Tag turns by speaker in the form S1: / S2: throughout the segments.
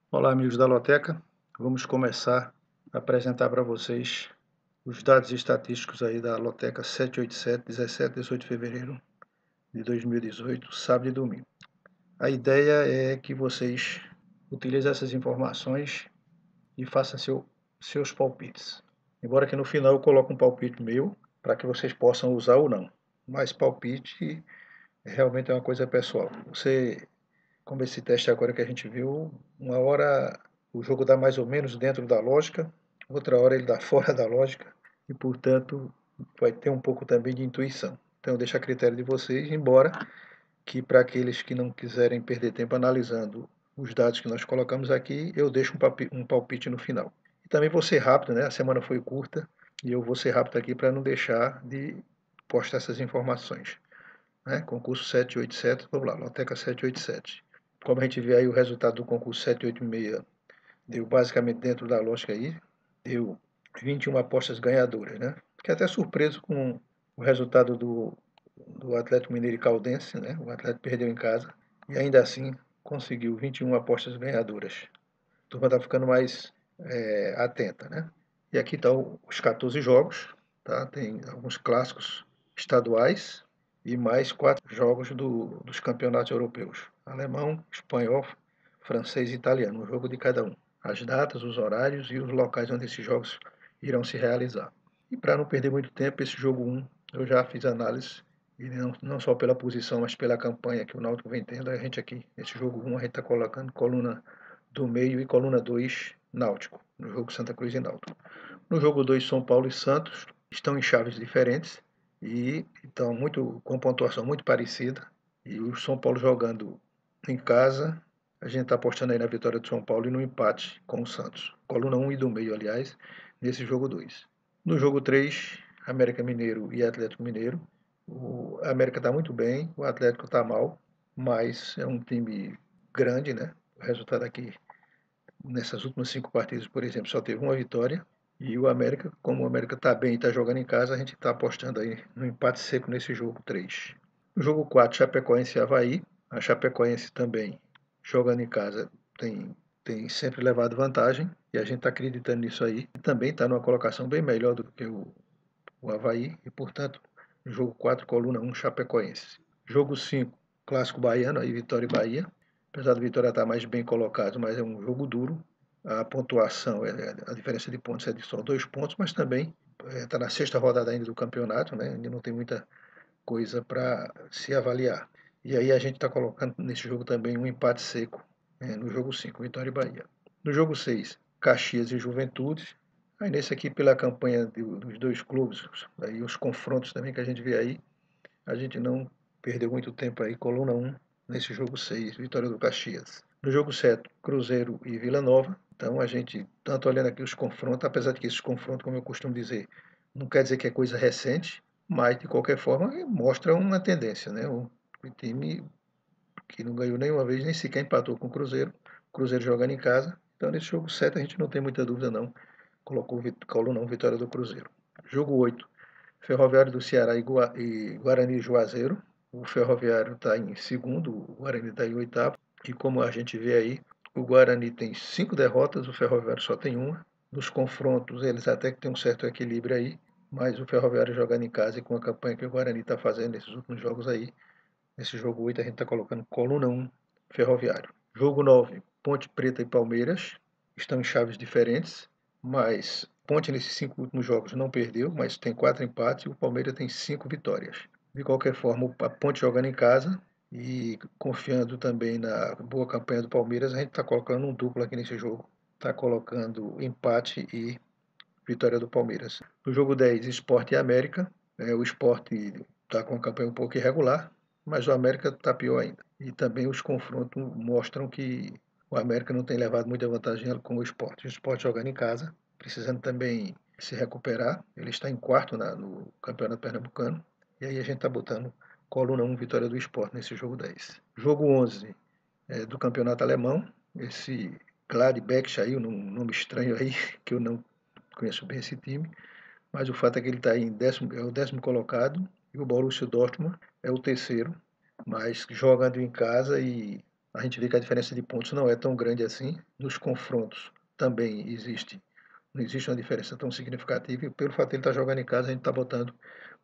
S1: Olá, amigos da Loteca. Vamos começar a apresentar para vocês os dados estatísticos aí da Loteca 787, 17 e 18 de fevereiro de 2018, sábado e domingo. A ideia é que vocês utilizem essas informações e façam seus palpites. Embora que no final eu coloque um palpite meu para que vocês possam usar ou não. Mas palpite realmente é uma coisa pessoal. Como esse teste agora que a gente viu, uma hora o jogo dá mais ou menos dentro da lógica, outra hora ele dá fora da lógica, e portanto vai ter um pouco também de intuição. Então eu deixo a critério de vocês, embora que para aqueles que não quiserem perder tempo analisando os dados que nós colocamos aqui, eu deixo um palpite no final. E também vou ser rápido, né? A semana foi curta e eu vou ser rápido aqui para não deixar de postar essas informações. Né? Concurso 787, vamos lá, Loteca 787. Como a gente vê aí o resultado do concurso 786, deu basicamente dentro da lógica aí, deu 21 apostas ganhadoras, né? Fiquei até surpreso com o resultado do Atlético Mineiro e Caldense, né? O Atlético perdeu em casa e ainda assim conseguiu 21 apostas ganhadoras. A turma está ficando mais atenta, né? E aqui estão os 14 jogos, tá? Tem alguns clássicos estaduais e mais 4 jogos dos campeonatos europeus: alemão, espanhol, francês e italiano, um jogo de cada um. As datas, os horários e os locais onde esses jogos irão se realizar. E para não perder muito tempo, esse jogo 1 eu já fiz análise, e não só pela posição, mas pela campanha que o Náutico vem tendo. A gente aqui, nesse jogo 1, a gente está colocando coluna do meio e coluna 2, Náutico, no jogo Santa Cruz e Náutico. No jogo 2, São Paulo e Santos estão em chaves diferentes e estão com pontuação muito parecida. E o São Paulo jogando em casa, a gente está apostando aí na vitória do São Paulo e no empate com o Santos. Coluna 1 e do meio, aliás, nesse jogo 2. No jogo 3, América Mineiro e Atlético Mineiro. O América está muito bem, o Atlético está mal, mas é um time grande, né? O resultado aqui, nessas últimas 5 partidas, por exemplo, só teve uma vitória. E o América, como o América está bem e está jogando em casa, a gente está apostando aí no empate seco nesse jogo 3. No jogo 4, Chapecoense e Avaí. A Chapecoense também, jogando em casa, tem sempre levado vantagem. E a gente está acreditando nisso aí. E também está numa colocação bem melhor do que o Avaí. E, portanto, no jogo 4, coluna 1, Chapecoense. Jogo 5, Clássico Baiano, aí Vitória e Bahia. Apesar do Vitória estar mais bem colocado, mas é um jogo duro. A pontuação, a diferença de pontos é de só 2 pontos, mas também está na sexta rodada ainda do campeonato, né? Ainda não tem muita coisa para se avaliar. E aí a gente está colocando nesse jogo também um empate seco, no jogo 5, Vitória e Bahia. No jogo 6, Caxias e Juventude. Aí nesse aqui, pela campanha dos dois clubes, aí os confrontos também que a gente vê aí, a gente não perdeu muito tempo aí, coluna 1, nesse jogo 6, vitória do Caxias. No jogo 7, Cruzeiro e Vila Nova. Então a gente, tanto olhando aqui os confrontos, apesar de que esses confrontos, como eu costumo dizer, não quer dizer que é coisa recente, mas de qualquer forma mostra uma tendência, né? O time que não ganhou nenhuma vez, nem sequer empatou com o Cruzeiro jogando em casa. Então nesse jogo 7 a gente não tem muita dúvida não. Colocou coluna 1, vitória do Cruzeiro. Jogo 8, Ferroviário do Ceará e Guarani Juazeiro. O Ferroviário está em segundo, o Guarani está em oitavo. E como a gente vê aí, o Guarani tem 5 derrotas, o Ferroviário só tem uma. Nos confrontos, eles até que têm um certo equilíbrio aí, mas o Ferroviário jogando em casa e com a campanha que o Guarani está fazendo nesses últimos jogos aí, nesse jogo 8 a gente está colocando coluna 1, Ferroviário. Jogo 9, Ponte Preta e Palmeiras. Estão em chaves diferentes, mas Ponte nesses 5 últimos jogos não perdeu, mas tem 4 empates e o Palmeiras tem 5 vitórias. De qualquer forma, a Ponte jogando em casa e confiando também na boa campanha do Palmeiras, a gente está colocando um duplo aqui nesse jogo. Está colocando empate e vitória do Palmeiras. No jogo 10, Sport e América. O Sport está com uma campanha um pouco irregular, mas o América está pior ainda. E também os confrontos mostram que o América não tem levado muita vantagem com o Sport. O Sport jogando em casa, precisando também se recuperar. Ele está em quarto no Campeonato Pernambucano. E aí a gente está botando coluna 1, vitória do Sport nesse jogo 10. Jogo 11 do Campeonato Alemão. Esse Gladbach aí, um nome estranho aí, que eu não conheço bem esse time, mas o fato é que ele está em é o 10º colocado e o Borussia Dortmund é o terceiro, mas jogando em casa e a gente vê que a diferença de pontos não é tão grande assim. Nos confrontos também não existe uma diferença tão significativa, e pelo fato de ele estar jogando em casa, a gente está botando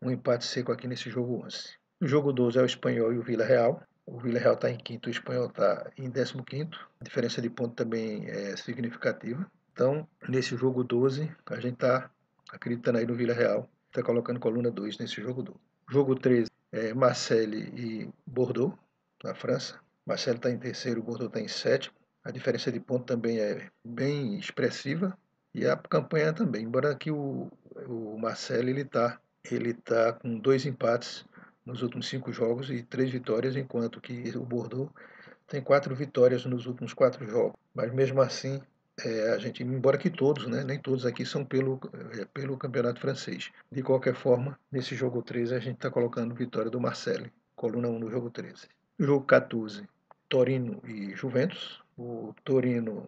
S1: um empate seco aqui nesse jogo 11. O jogo 12 é o Espanhol e o Vila Real. O Vila Real está em quinto, o Espanhol está em 15º. A diferença de ponto também é significativa. Então, nesse jogo 12, a gente está acreditando aí no Vila Real, está colocando coluna 2 nesse jogo 12. Jogo 13 é Marseille e Bordeaux, na França. Marseille está em terceiro, Bordeaux está em sétimo. A diferença de ponto também é bem expressiva e a campanha também. Embora aqui o Marseille ele tá com 2 empates nos últimos 5 jogos e 3 vitórias, enquanto que o Bordeaux tem 4 vitórias nos últimos 4 jogos. Mas mesmo assim, a gente, embora que todos, né, nem todos aqui são pelo campeonato francês. De qualquer forma, nesse jogo 13 a gente está colocando vitória do Marseille, coluna 1 no jogo 13. Jogo 14, Torino e Juventus. O Torino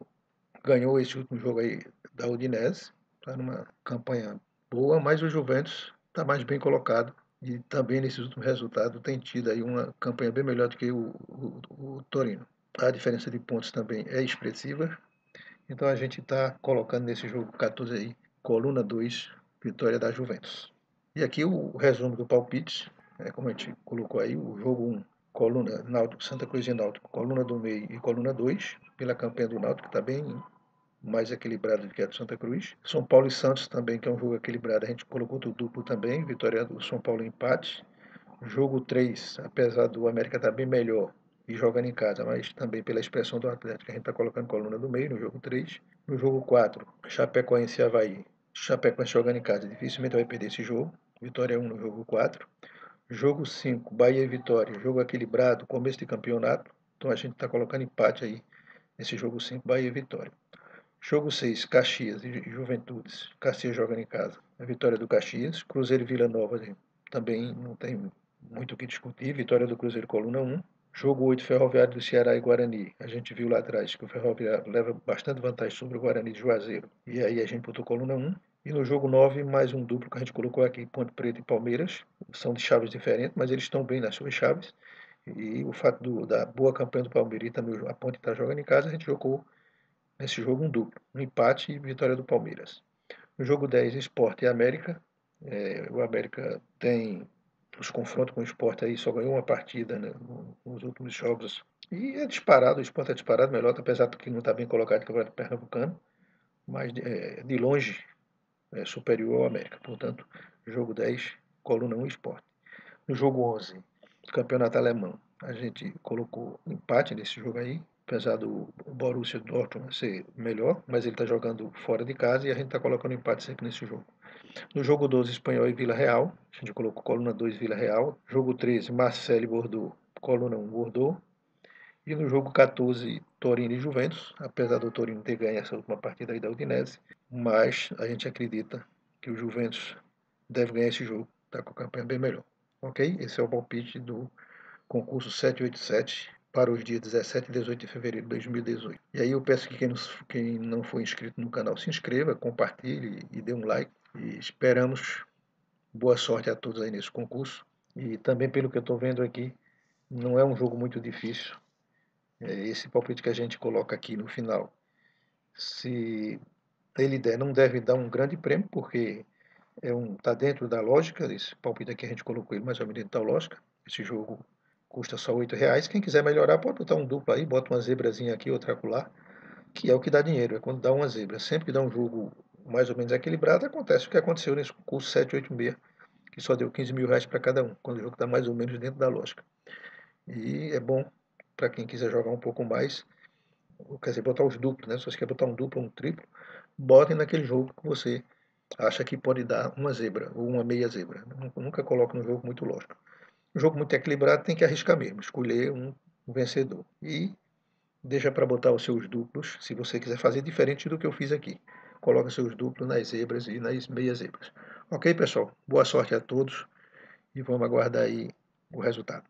S1: ganhou esse último jogo aí da Udinese, está numa campanha boa, mas o Juventus está mais bem colocado e também nesses últimos resultados tem tido aí uma campanha bem melhor do que o Torino. A diferença de pontos também é expressiva, então a gente está colocando nesse jogo 14 aí, coluna 2, vitória da Juventus. E aqui o resumo do palpite, como a gente colocou aí, o jogo 1, coluna Náutico, Santa Cruz e Náutico, coluna do meio e coluna 2, pela campanha do Náutico, que está bem mais equilibrado do que a do Santa Cruz. São Paulo e Santos também, que é um jogo equilibrado, a gente colocou do duplo também, vitória do São Paulo empate. Jogo 3, apesar do América estar bem melhor e jogando em casa, mas também pela expressão do Atlético, a gente está colocando coluna do meio no jogo 3. No jogo 4, Chapecoense e Avaí. Chapecoense jogando em casa, dificilmente vai perder esse jogo. Vitória 1 no jogo 4. Jogo 5, Bahia e Vitória. Jogo equilibrado, começo de campeonato. Então a gente está colocando empate aí nesse jogo 5, Bahia e Vitória. Jogo 6, Caxias e Juventudes. Caxias jogando em casa. A vitória do Caxias. Cruzeiro e Vila Nova também não tem muito o que discutir. Vitória do Cruzeiro, coluna 1. Jogo 8, Ferroviário do Ceará e Guarani. A gente viu lá atrás que o Ferroviário leva bastante vantagem sobre o Guarani de Juazeiro. E aí a gente botou coluna 1. E no jogo 9, mais um duplo que a gente colocou aqui, Ponte Preta e Palmeiras. São de chaves diferentes, mas eles estão bem nas suas chaves. E o fato da boa campanha do Palmeiras e também a Ponte estar jogando em casa, a gente jogou nesse jogo um duplo. Um empate e vitória do Palmeiras. No jogo 10, Sport e América. O América tem os confrontos com o Sport aí, só ganhou uma partida, né, nos últimos jogos. E é disparado, o Sport é disparado melhor, apesar de que não está bem colocado no Campeonato Pernambucano, mas de longe é superior ao América. Portanto, jogo 10, coluna 1, Sport. No jogo 11, Campeonato Alemão, a gente colocou empate nesse jogo aí, apesar do Borussia Dortmund ser melhor, mas ele está jogando fora de casa e a gente está colocando empate sempre nesse jogo. No jogo 12, Espanhol e Vila Real, a gente colocou coluna 2, Vila Real. Jogo 13, Marseille e Bordeaux, coluna 1, Bordeaux. E no jogo 14, Torino e Juventus, apesar do Torino ter ganho essa última partida aí da Udinese, mas a gente acredita que o Juventus deve ganhar esse jogo, está com a campanha bem melhor. Ok? Esse é o palpite do concurso 787 para os dias 17 e 18 de fevereiro de 2018. E aí eu peço que quem não for inscrito no canal se inscreva, compartilhe e dê um like. E esperamos boa sorte a todos aí nesse concurso. E também, pelo que eu estou vendo aqui, não é um jogo muito difícil. Esse palpite que a gente coloca aqui no final, se ele der, não deve dar um grande prêmio, porque está dentro da lógica. Esse palpite aqui a gente colocou ele mais ou menos dentro da lógica. Esse jogo custa só R$ 8. Quem quiser melhorar pode botar um duplo aí, bota uma zebrazinha aqui, outra acolá, que é o que dá dinheiro, é quando dá uma zebra. Sempre que dá um jogo mais ou menos equilibrado, acontece o que aconteceu nesse concurso 786, que só deu R$ 15.000 para cada um, quando o jogo está mais ou menos dentro da lógica. E é bom para quem quiser jogar um pouco mais, quer dizer, botar os duplos, né? Se você quer botar um duplo ou um triplo, botem naquele jogo que você acha que pode dar uma zebra ou uma meia zebra. Nunca coloque no jogo muito lógico. Um jogo muito equilibrado tem que arriscar mesmo, escolher um vencedor. E deixa para botar os seus duplos, se você quiser fazer diferente do que eu fiz aqui. Coloca seus duplos nas zebras e nas meias zebras. Ok, pessoal? Boa sorte a todos e vamos aguardar aí o resultado.